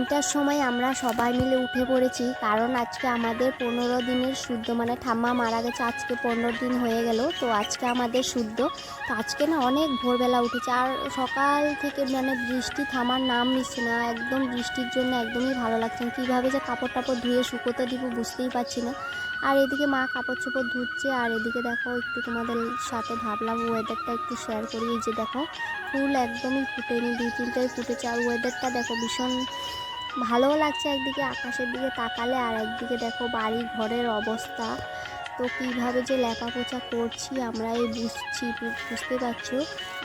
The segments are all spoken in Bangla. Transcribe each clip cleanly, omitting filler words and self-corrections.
3টার সময় আমরা সবাই মিলে উঠে পড়েছি, কারণ আজকে আমাদের 15 দিনের শুদ্ধ, মানে ঠাম্মা মারা গেছে আজকে 15 দিন হয়ে গেল। তো আজকে আমাদের শুদ্ধ। তো আজকে না অনেক ভোরবেলা উঠেছে, আর সকাল থেকে মানে বৃষ্টি থামার নাম নিচ্ছে না। একদম বৃষ্টির জন্য একদমই ভালো লাগছে না, কীভাবে যে কাপড় টাপড় ধুয়ে শুকোতে দিব বুঝতেই পারছি না। আর এদিকে মা কাপড় চোপড় ধুচ্ছে, আর এদিকে দেখো একটু তোমাদের সাথে ভাবলাম ওয়েদারটা একটু শেয়ার করি। এই যে দেখো ফুল একদমই ফুটেনি, 2-3টাই ফুটেছে, আর ওয়েদারটা দেখো ভীষণ ভালোও লাগছে একদিকে আকাশের দিকে তাকালে, আর একদিকে দেখো বাড়ি ঘরের অবস্থা। তো কীভাবে যে লেপা পোছা করছি আমরা এই বুঝতে পারছো।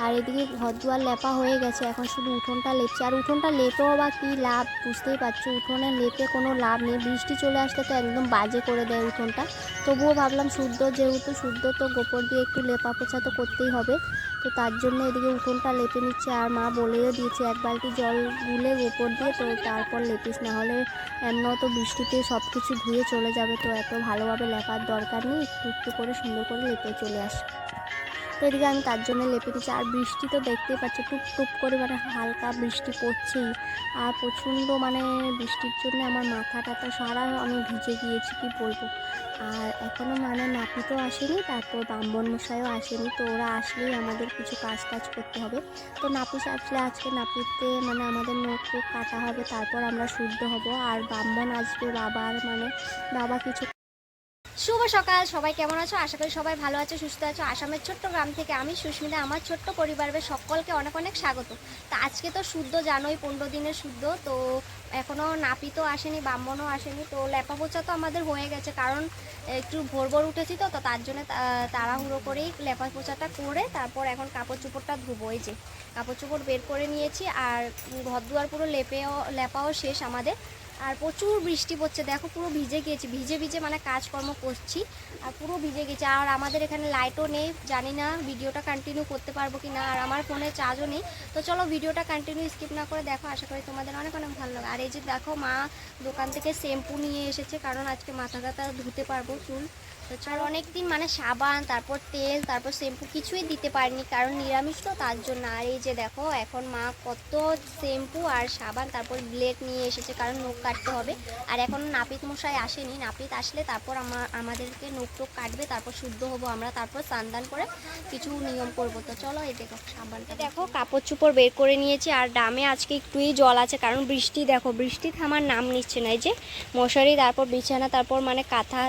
আর এদিকে ঘর দুয়ার লেপা হয়ে গেছে, এখন শুধু উঠোনটা লেপছে। আর উঠোনটা লেপেও বা কী লাভ বুঝতেই পারছো, উঠোনে লেপে কোনো লাভ নেই, বৃষ্টি চলে আসলে তো একদম বাজে করে দেয় উঠোনটা। তবুও ভাবলাম শুদ্ধ যেহেতু, শুদ্ধ তো গোবর দিয়ে একটু লেপা পোছা তো করতেই হবে। তো তার জন্য এদিকে উঠোনটা লেপে নিচ্ছে, আর মা বলেও দিয়েছে 1 বালতি জল গুলে গোবর দিয়ে তো তারপর লেপিস, না হলে এমনও তো বৃষ্টিতে সব কিছু ধুয়ে চলে যাবে, তো এত ভালোভাবে লেপার দরকার নেই, একটু একটু করে সুন্দর করে লেপে চলে আস। তো এদিকে আমি তার জন্য লেপে দিচ্ছি। আর বৃষ্টি তো দেখতেই পাচ্ছ টুপ টুপ করে, মানে হালকা বৃষ্টি পড়ছেই। আর প্রচণ্ড মানে বৃষ্টির জন্য আমার মাথাটা তো সারা আমি ভিজে গিয়েছি, কি বলবো। আর এখনও মানে নাপিতও আসেনি, তারপর ব্রাহ্মণ মশাইও আসেনি, তো ওরা আসলেই আমাদের কিছু কাজ টাজ করতে হবে। তো নাপিত আসলে আজকে নাপিতে মানে আমাদের নখ টুক কাটা হবে, তারপর আমরা শুদ্ধ হব। আর ব্রাহ্মণ আসবে বাবা কিছু। শুভ সকাল, সবাই কেমন আছো? আশা করি সবাই ভালো আছো, সুস্থ আছো। আসামের ছোট্ট গ্রাম থেকে আমি সুস্মিতা, আমার ছোট্ট পরিবারের সকলকে অনেক অনেক স্বাগত। তো আজকে তো শুদ্ধ জানোই, 15 দিনের শুদ্ধ। তো এখনও নাপিতও আসেনি, ব্রাহ্মণও আসেনি। তো লেপা পোছা তো আমাদের হয়ে গেছে, কারণ একটু ভোর ভোর উঠেছি তো তার জন্য তাড়াহুড়ো করেই লেপা পোছাটা করে তারপর এখন কাপড় চোপড়টা ধুবো। এই যে কাপড় চোপড় বের করে নিয়েছি, আর ঘর দুয়ার পুরো লেপাও শেষ আমাদের। আর প্রচুর বৃষ্টি পড়ছে, দেখো পুরো ভিজে গিয়েছি, ভিজে ভিজে মানে কাজকর্ম করছি, আর পুরো ভিজে গেছে। আর আমাদের এখানে লাইটও নেই, জানি না ভিডিওটা কন্টিনিউ করতে পারবো কি না, আর আমার ফোনে চার্জও নেই। তো চলো ভিডিওটা কন্টিনিউ স্কিপ না করে দেখো, আশা করি তোমাদের অনেক অনেক ভালো লাগে। আর এই যে দেখো মা দোকান থেকে শ্যাম্পু নিয়ে এসেছে, কারণ আজকে মাথা টাথা ধুতে পারবো চুল। তো আর অনেক দিন মানে সাবান, তারপর তেল, তারপর শ্যাম্পু কিছুই দিতে পারিনি, কারণ নিরামিষ তো তার জন্য। আর এই যে দেখো এখন মা কত শ্যাম্পু আর সাবান, তারপর ব্লেড নিয়ে এসেছে, কারণ নখ কাটতে হবে। আর এখন নাপিত মশাই আসেনি, নাপিত আসলে তারপর আমাদেরকে নখ টোক কাটবে, তারপর শুদ্ধ হবো আমরা, তারপর স্নান করে কিছু নিয়ম করবো। তো চলো এই দেখো সাবানটা দেখো, কাপড় চোপড় বের করে নিয়েছি। আর ডামে আজকে একটুই জল আছে, কারণ বৃষ্টি দেখো, বৃষ্টি থামার নাম নিচ্ছে না। এই যে মশারি, তারপর বিছানা, তারপর মানে কাঁথা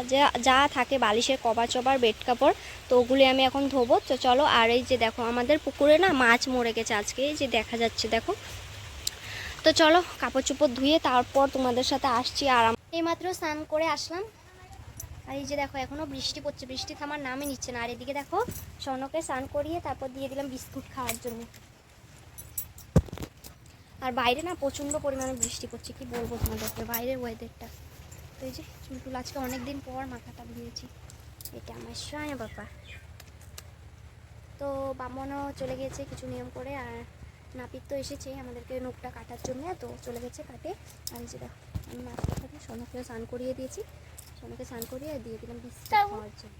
যা থাকে বালিশের কভার চভার, বেড কাপড়, তো ওগুলি আমি এখন ধোবো। তো চলো। আর এই যে দেখো আমাদের পুকুরে না মাছ মরে গেছে আজকে, এই যে দেখা যাচ্ছে দেখো। তো চলো কাপড় চোপড় ধুয়ে তারপর তোমাদের সাথে আসছি। আর এইমাত্র স্নান করে আসলাম, আর এই যে দেখো এখনও বৃষ্টি পড়ছে, বৃষ্টি থামার নামই নিচ্ছে না। আর এদিকে দেখো স্বর্ণকে স্নান করিয়ে তারপর দিয়ে দিলাম বিস্কুট খাওয়ার জন্য। আর বাইরে না প্রচণ্ড পরিমাণে বৃষ্টি পড়ছে, কি বলবো তোমাদেরকে বাইরের ওয়েদারটা। তো এই যে চুলটুল আজকে অনেক দিন পর মাথাটা ধুয়েছি, এটা আমার সোনা বাবা। তো ব্রাহ্মণও চলে গেছে কিছু নিয়ম করে, আর নাপিত তো এসেছে আমাদেরকে নখটা কাটার জন্য, তো চলে গেছে কাটে। আর এই যে দেখো আমি মাছটা খাবো, সোনাকেও স্নান করিয়ে দিয়েছি, সোনাকে স্নান করিয়ে দিয়ে দিলাম বিস্কুট খাওয়ার জন্য।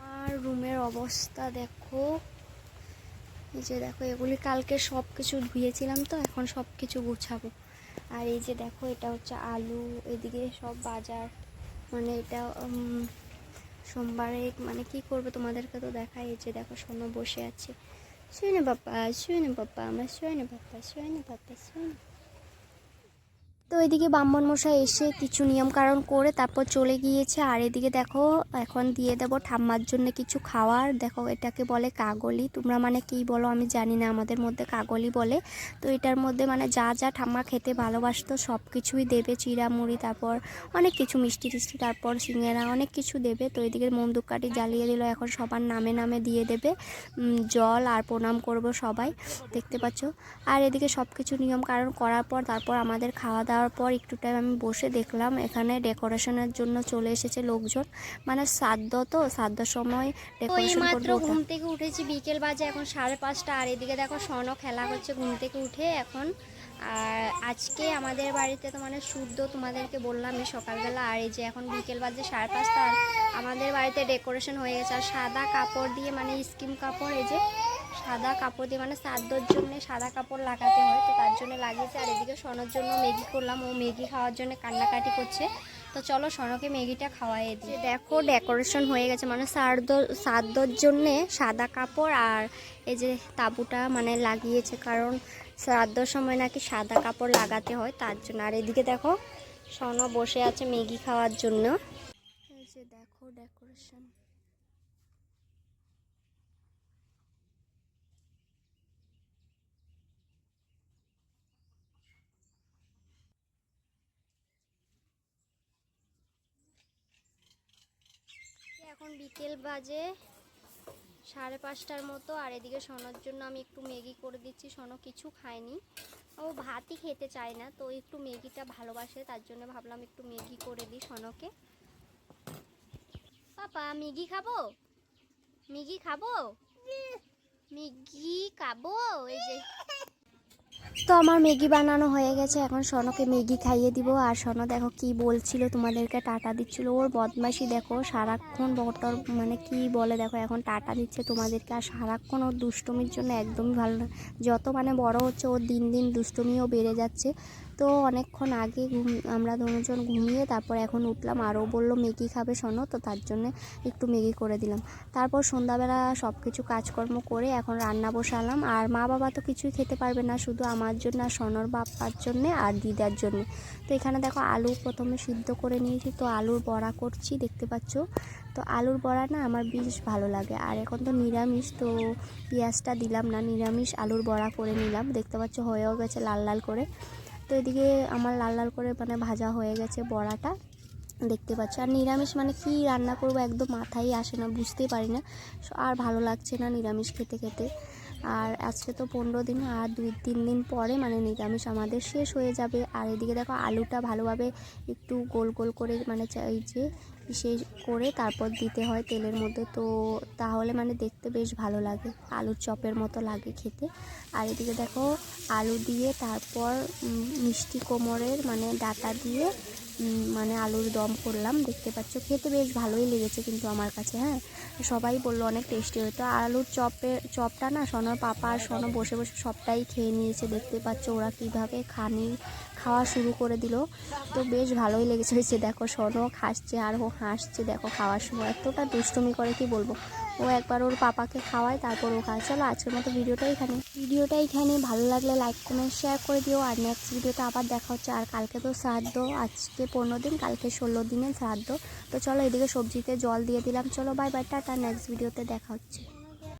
আমার রুমের অবস্থা দেখো, এই যে দেখো এগুলি কালকে সব কিছু ধুয়েছিলাম, তো এখন সব কিছু গুছাবো। আর এই যে দেখো এটা হচ্ছে আলু, এদিকে সব বাজার, মানে এটা সোমবারে মানে কি করবে তোমাদেরকে তো দেখাই। এই যে দেখো সোনা বসে আছে, শুয়ে না বাপ্পা, শুয়ে না বাপ্পা, আমার শুয়ে না বাপ্পা, শুয়ে না বাপ্পা, শুয়ে না। তো এদিকে ব্রাহ্মণ মশাই এসে কিছু নিয়মকানুন করে তারপর চলে গিয়েছে। আর এদিকে দেখো এখন দিয়ে দেবো ঠাম্মার জন্য কিছু খাওয়ার। দেখো এটাকে বলে কাগলি, তোমরা মানে কী বলো আমি জানি না, আমাদের মধ্যে কাগলি বলে। তো এটার মধ্যে মানে যা যা ঠাম্মা খেতে ভালোবাসতো সব কিছুই দেবে, চিড়া মুড়ি, তারপর অনেক কিছু মিষ্টি টিষ্টি, তারপর সিঙ্গারা, অনেক কিছু দেবে। তো এদিকে মন্দুককাঠি জ্বালিয়ে দিল, এখন সবার নামে নামে দিয়ে দেবে জল, আর প্রণাম করব সবাই, দেখতে পাচ্ছ। আর এদিকে সব কিছু নিয়মকানুন করার পর তারপর আমাদের খাওয়া দাওয়ার পর একটু টাইম আমি বসে দেখলাম এখানে ডেকোরেশনের জন্য চলে এসেছে লোকজন, মানে শ্রাদ্ধ, তো শ্রাদ্ধর সময় ডেকোরেশন করবে। মাত্র ঘুম থেকে উঠেছি, বিকেল বাজে এখন 5:30। আর এদিকে দেখো স্বর্ণ খেলা করছে ঘুম থেকে উঠে এখন। আর আজকে আমাদের বাড়িতে তো মানে শুদ্ধ, তোমাদেরকে বললাম এই সকালবেলা। আর এই যে এখন বিকেল বাজে 5:30, আর আমাদের বাড়িতে ডেকোরেশন হয়ে গেছে। আর সাদা কাপড় দিয়ে মানে স্কিম কাপড়, এই যে সাদা কাপড় দিয়ে মানে শ্রাদ্ধর জন্য সাদা কাপড় লাগাতে হয়, তো তার জন্য লাগিয়েছে। আর এদিকে সনর জন্য ম্যাগি করলাম, ও ম্যাগি খাওয়ার জন্য কান্নাকাটি করছে। তো চলো সনকে ম্যাগিটা খাওয়াই দিই। দেখো ডেকোরেশন হয়ে গেছে, মানে শ্রাদ্ধর জন্যে সাদা কাপড় আর এই যে তাঁবুটা মানে লাগিয়েছে, কারণ শ্রাদ্ধর সময় নাকি সাদা কাপড় লাগাতে হয় তার জন্য। আর এদিকে দেখো সন বসে আছে ম্যাগি খাওয়ার জন্য। এই যে দেখো ডেকোরেশন। এখন বিকেল বাজে 5:30টার মতো। আর এদিকে সনর জন্য আমি একটু ম্যাগি করে দিচ্ছি। সন কিছু খায়নি, ও ভাতই খেতে চায় না, তো একটু ম্যাগিটা ভালোবাসে, তার জন্য ভাবলাম একটু ম্যাগি করে দিই সনকে। পাপা ম্যাগি খাবো, ম্যাগি খাবো, ম্যাগি খাবো। এই যে তো আমার ম্যাগি বানানো হয়ে গেছে, এখন সনকে ম্যাগি খাইয়ে দিব। আর সন দেখো কি বলছিল, তোমাদেরকে টাটা দিচ্ছিল। ওর বদমাইশি দেখো, সারাক্ষণ বটর মানে কি বলে দেখো, এখন টাটা দিচ্ছে তোমাদেরকে। আর সারাক্ষণ ওর দুষ্টুমির জন্য একদমই ভালো না, যত মানে বড় হচ্ছে ওর দিন দিন দুষ্টুমিও বেড়ে যাচ্ছে। তো অনেকক্ষণ আগে আমরা দুজন ঘুমিয়ে তারপর এখন উঠলাম, আরও বললো ম্যাগি খাবে সনো, তো তার জন্য একটু ম্যাগি করে দিলাম। তারপর সন্ধ্যাবেলা সব কিছু কাজকর্ম করে এখন রান্না বসালাম। আর মা বাবা তো কিছুই খেতে পারবে না, শুধু আমার জন্য আর সনর বাপ্পার জন্যে আর দিদার জন্যে। তো এখানে দেখো আলু প্রথমে সিদ্ধ করে নিয়েছি, তো আলুর বড়া করছি দেখতে পাচ্ছ। তো আলুর বড়া না আমার বেশ ভালো লাগে। আর এখন তো নিরামিষ, তো পেঁয়াজটা দিলাম না, নিরামিষ আলুর বড়া করে নিলাম। দেখতে পাচ্ছ হয়েও গেছে লাল লাল করে। তো এদিকে আমার লাল লাল করে মানে ভাজা হয়ে গেছে বড়াটা, দেখতে পাচ্ছ। আর নিরামিষ মানে কি রান্না করব একদম মাথায় আসে না, বুঝতেই পারি না, আর ভালো লাগছে না নিরামিষ খেতে খেতে। আর আজকে তো 15 দিন, আর 2-3 দিন পরে মানে নিরামিষ আমাদের শেষ হয়ে যাবে। আর এদিকে দেখো আলুটা ভালোভাবে একটু গোল গোল করে মানে এই যে শেষ করে তারপর দিতে হয় তেলের মধ্যে, তো তাহলে মানে দেখতে বেশ ভালো লাগে, আলুর চপের মতো লাগে খেতে। আর এদিকে দেখো আলু দিয়ে তারপর মিষ্টি কোমরের মানে ডাটা দিয়ে মানে আলুর দম করলাম, দেখতে পাচ্ছ। খেতে বেশ ভালোই লেগেছে কিন্তু আমার কাছে, হ্যাঁ সবাই বললো অনেক টেস্টি হতো। আলুর চপটা না সনর পাপা আর সন বসে বসে সবটাই খেয়ে নিয়েছে, দেখতে পাচ্ছ ওরা কীভাবে খাওয়া শুরু করে দিল। তো বেশ ভালোই লেগেছে। হয়েছে দেখো সনও খাচ্ছে আর ও হাসছে দেখো, খাওয়ার সময় এতটা দুষ্টুমি করে কি বলবো। ও একবার ওর পাপাকে খাওয়ায় তারপর ও খায়। চলো আজকের মতো ভিডিওটা এখানে ভালো লাগলে লাইক কমেন্ট শেয়ার করে দিও। আর নেক্সট ভিডিওটা আবার দেখা হচ্ছে। আর কালকে তো শ্রাদ্ধ, আজকে 15 দিন, কালকে 16 দিনের শ্রাদ্ধ। তো চলো এদিকে সবজিতে জল দিয়ে দিলাম। চলো বাই বাই, টাটা, নেক্সট ভিডিওতে দেখা হচ্ছে।